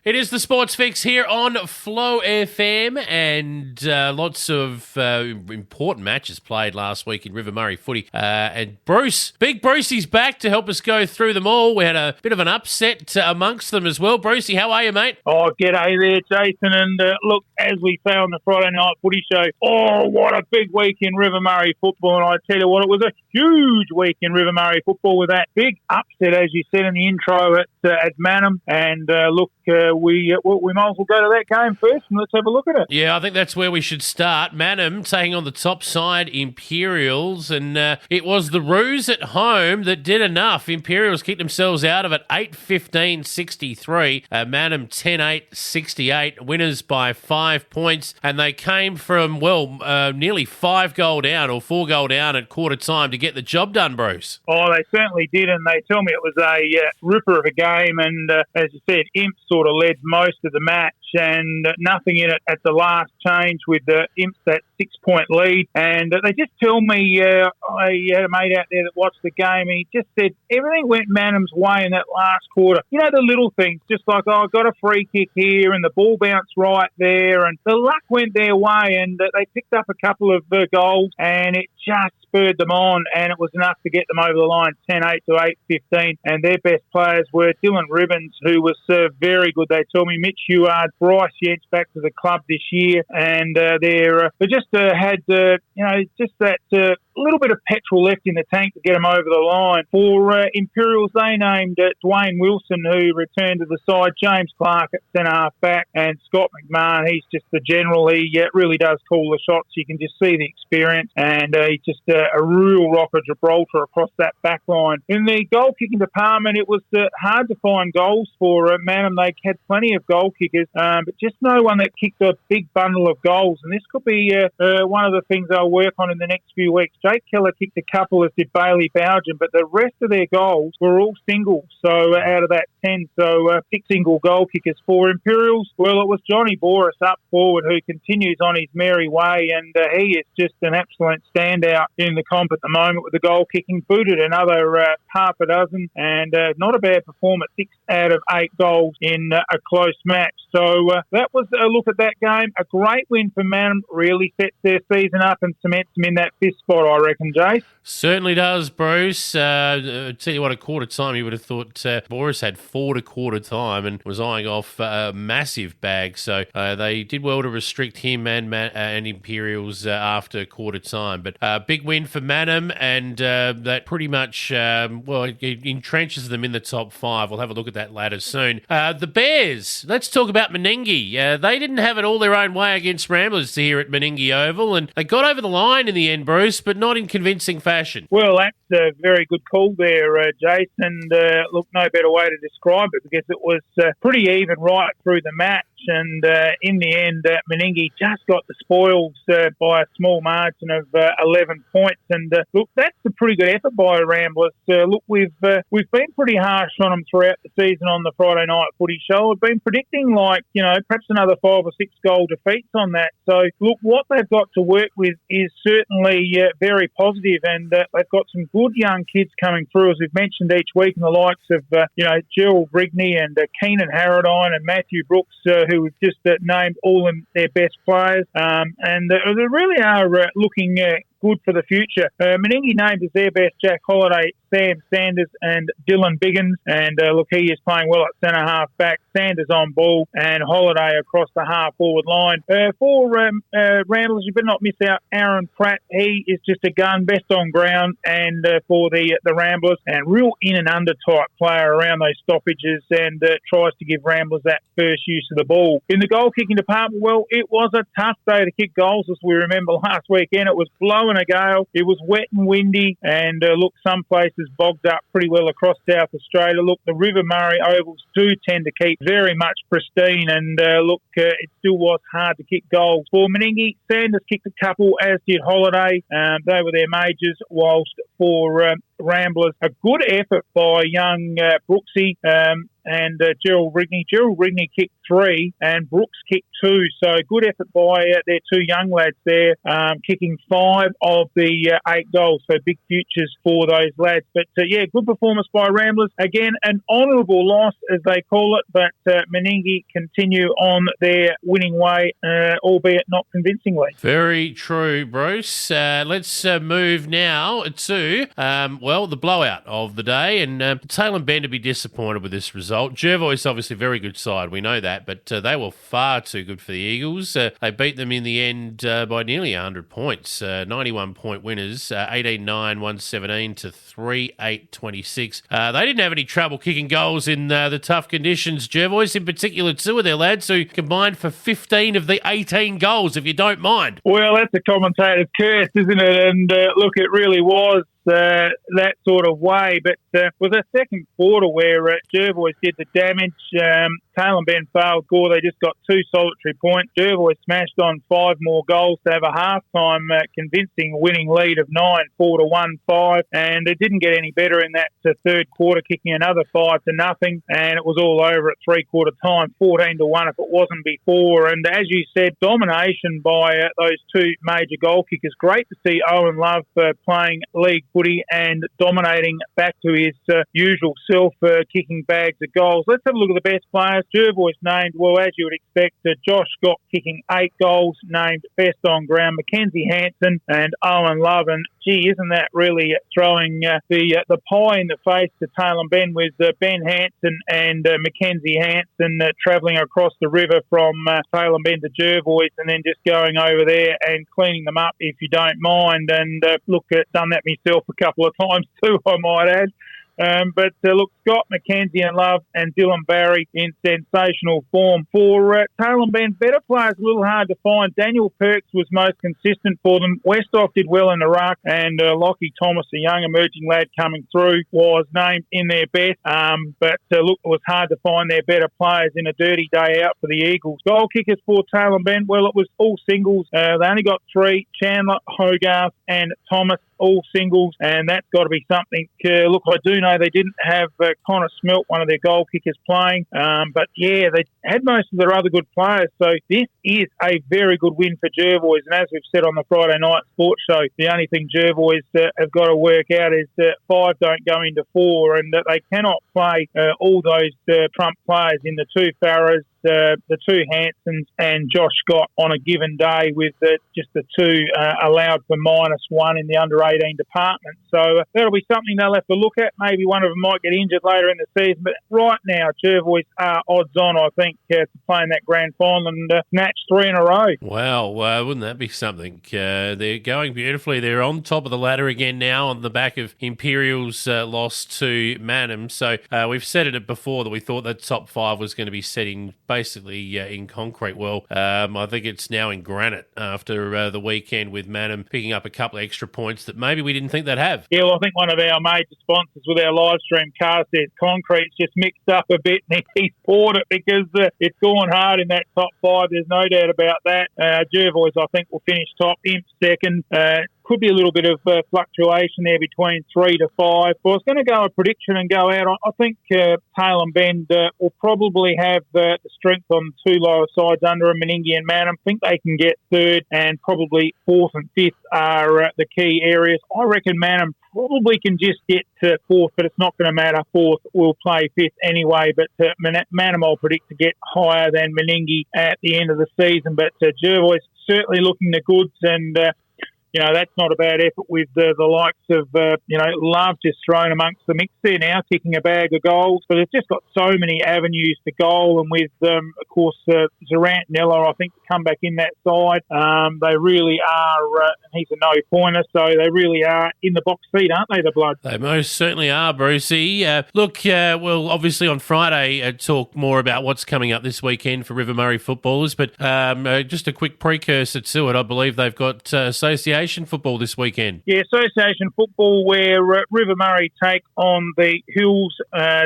It is the Sports Fix here on Flow FM, and lots of important matches played last week in River Murray Footy. And Big Brucey's back to help us go through them all. We had a bit of an upset amongst them as well. Brucey, how are you, mate? Oh, g'day there, Jason. And look, as we say on the Friday Night Footy Show, what a big week in River Murray football. And I tell you what, it was a huge week in River Murray football with that big upset, as you said in the intro, at Manham. And we might as well go to that game first and let's have a look at it. Yeah, I think that's where we should start. Manham taking on the top side, Imperials, and it was the Roos at home that did enough. Imperials kicked themselves out of it 8-15-63. Manham 10-8-68, winners by 5 points, and they came from, nearly 5 goal down or 4 goal down at quarter time to get the job done, Bruce. Oh, they certainly did, and they tell me it was a ripper of a game, and as you said, Imps sort of led most of the match, and nothing in it at the last change with the Imps that 6-point lead. And they just tell me, I had a mate out there that watched the game, and he just said everything went Manham's way in that last quarter. You know, the little things, just like, I got a free kick here, and the ball bounced right there, and the luck went their way, and they picked up a couple of goals, and it just spurred them on, and it was enough to get them over the line, 10-8 to 8-15. And their best players were Dylan Ribbons, who was very good. They tell me Mitch Huard, Bryce Yentz back to the club this year, and they just had just that little bit of petrol left in the tank to get them over the line. For Imperials, they named Dwayne Wilson, who returned to the side, James Clark at centre-half back, and Scott McMahon. He's just the general. He really does call the shots. You can just see the experience, and he's just a real rock of Gibraltar across that back line. In the goal-kicking department, it was hard to find goals for Manham. They had plenty of goal kickers, but just no one that kicked a big bundle of goals. And this could be one of the things they'll work on in the next few weeks. Jake Keller kicked a couple, as did Bailey Bougen, but the rest of their goals were all singles. So out of that 10, 6 single goal kickers. For Imperials, well, it was Johnny Boris up forward, who continues on his merry way, and he is just an absolute standout in the comp at the moment with the goal kicking. Booted another half a dozen, and not a bad performance, 6 out of 8 goals in a close match. So that was a look at that game. A great win for Manham, really sets their season up and cements them in that 5th spot, I reckon, Jace. Certainly does, Bruce. Tell you what, at quarter time, you would have thought Boris had 4 to quarter time and was eyeing off a massive bag. So they did well to restrict him and Imperials after quarter time. But big win for Manham, and that pretty much it entrenches them in the top 5. We'll have a look at that later soon. The Bears, let's talk about Menengi. They didn't have it all their own way against Ramblers here at Menengi Oval, and they got over the line in the end, Bruce, but not in convincing fashion. Well, that's a very good call there, Jason. Look, no better way to describe it, because it was pretty even right through the match. And in the end, Menengi just got the spoils by a small margin of 11 points. And look, that's a pretty good effort by Ramblers. Look, we've been pretty harsh on them throughout the season on the Friday Night Footy Show. We've been predicting perhaps another 5 or 6 goal defeats on that. So look, what they've got to work with is certainly very positive, and they've got some good young kids coming through, as we've mentioned each week, in the likes of Gerald Rigney and Keenan Harradine and Matthew Brooks, who we've just named all of their best players, and they really are looking good for the future. Menengi named as their best Jack Holliday, Sam Sanders and Dylan Biggins, and look, he is playing well at centre-half back. Sanders on ball and Holliday across the half-forward line. For Ramblers, you better not miss out Aaron Pratt. He is just a gun, best on ground, and for the Ramblers, and real in-and-under type player around those stoppages, and tries to give Ramblers that first use of the ball. In the goal-kicking department, well, it was a tough day to kick goals, as we remember last weekend. It was blowing a gale. It was wet and windy, and look, some places bogged up pretty well across South Australia. Look, the River Murray ovals do tend to keep very much pristine, and it still was hard to kick goals. For Menengi, Sanders kicked a couple, as did Holliday. They were their majors, whilst for Ramblers, a good effort by young Brooksy. and Gerald Rigney. Gerald Rigney kicked 3 and Brooks kicked 2. So good effort by their 2 young lads there, kicking 5 of the 8 goals. So big futures for those lads. But good performance by Ramblers. Again, an honourable loss, as they call it, but Meningie continue on their winning way, albeit not convincingly. Very true, Bruce. Let's move now to, the blowout of the day. And Tailem Bend to be disappointed with this result. Jervois, obviously, very good side. We know that. But they were far too good for the Eagles. They beat them in the end by nearly 100 points. 91-point winners, 18-9, 117 to 3-8-26. They didn't have any trouble kicking goals in the tough conditions. Jervois in particular, 2 of their lads who combined for 15 of the 18 goals, if you don't mind. Well, that's a commentator's curse, isn't it? And look, it really was that sort of way. But was a second quarter where Jervois did the damage. Tailem Bend failed score. They just got 2 solitary points. Jervois smashed on 5 more goals to have a half-time convincing winning lead of 9, 4-1-5. And it didn't get any better in that third quarter, kicking another 5-0. And it was all over at three-quarter time, 14-1 if it wasn't before. And as you said, domination by those 2 major goal kickers. Great to see Owen Love playing league footy and dominating back to his usual self, kicking bags of goals. Let's have a look at the best players. Jervois named, well, as you would expect, Josh Scott kicking 8 goals, named best on ground, Mackenzie Hansen and Owen Love. And gee, isn't that really throwing the pie in the face to Tailem Bend, with Ben Hansen and Mackenzie Hansen travelling across the river from Tailem Bend to Jervois, and then just going over there and cleaning them up, if you don't mind. And look, done that myself a couple of times too, I might add. But Scott, Mackenzie and Love and Dylan Barry in sensational form. For Tailem Bend, better players a little hard to find. Daniel Perks was most consistent for them. Westhoff did well in the ruck, and Lockie Thomas, a young emerging lad coming through, was named in their best. But it was hard to find their better players in a dirty day out for the Eagles. Goal kickers for Tailem Bend, well, it was all singles. They only got 3, Chandler, Hogarth and Thomas, all singles, and that's got to be something. I do know they didn't have Connor Smelt, one of their goal kickers, playing, but yeah, they had most of their other good players, so this is a very good win for Jervois. And as we've said on the Friday night sports show, the only thing Jervois have got to work out is that 5 don't go into 4, and that they cannot play all those trump players in the 2 Farahs, the 2 Hansons and Josh Scott on a given day, with just the 2 allowed for -1 in the under-18 department. So that'll be something they'll have to look at. Maybe one of them might get injured later in the season, but right now Jervois are odds on, I think, to play in that grand final and snatch 3 in a row. Wow, wouldn't that be something? They're going beautifully. They're on top of the ladder again now on the back of Imperial's loss to Manham. So we've said it before that we thought that top 5 was going to be setting basically in concrete. Well, I think it's now in granite after the weekend, with Manham picking up a couple of extra points that maybe we didn't think they'd have. Yeah, well, I think one of our major sponsors with our live stream car says concrete's just mixed up a bit, and he's poured it because it's gone hard in that top 5. There's no doubt about that. Jervois, I think, will finish top. Imp second. Could be a little bit of fluctuation there between 3 to 5. But I was going to go a prediction and go out. I think Tailem Bend will probably have the strength on 2 lower sides under them, Meningie and Manham. I think they can get 3rd, and probably 4th and 5th are the key areas. I reckon Manham probably can just get to 4th, but it's not going to matter. 4th will play 5th anyway. But Manham I'll predict to get higher than Meningie at the end of the season. But Jervois certainly looking the goods, and that's not a bad effort with the likes of, Love just thrown amongst the mix there now, kicking a bag of goals. But it's just got so many avenues to goal. And with, of course, Zarant Nella, I think, to come back in that side, they really are, he's a no-pointer, so they really are in the box seat, aren't they, the Bloods? They most certainly are, Brucey. We'll obviously on Friday talk more about what's coming up this weekend for River Murray footballers. But just a quick precursor to it, I believe they've got association association football this weekend. Yeah, association football where River Murray take on the Hills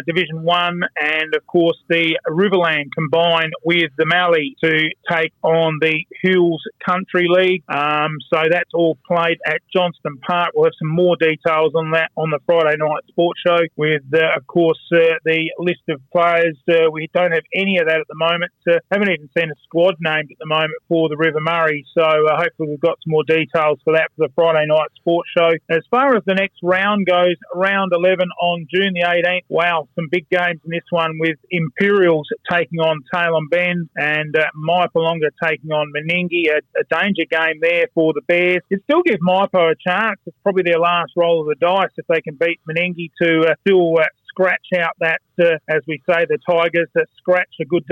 Division 1 and, of course, the Riverland combine with the Mallee to take on the Hills Country League. So that's all played at Johnston Park. We'll have some more details on that on the Friday night sports show with, of course, the list of players. We don't have any of that at the moment. Haven't even seen a squad named at the moment for the River Murray. So hopefully we've got some more details for that for the Friday night sports show. As far as the next round goes, round 11 on June the 18th. Wow, some big games in this one with Imperials taking on Tailem Bend and Maipolonga taking on Meningie. A danger game there for the Bears. It still gives Maipo a chance. It's probably their last roll of the dice if they can beat Meningie to still scratch out that, as we say, the Tigers, scratch, a good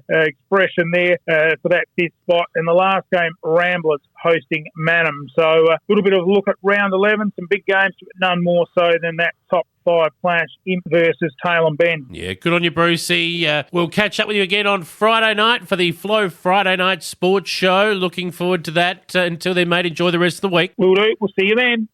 expression there for that fifth spot. In the last game, Ramblers hosting Manham. So a little bit of a look at round 11, some big games, but none more so than that top 5 clash, Imp versus Tailem Bend. Yeah, good on you, Brucey. We'll catch up with you again on Friday night for the Flow Friday Night Sports Show. Looking forward to that. Until then, mate, enjoy the rest of the week. Will do. We'll see you then.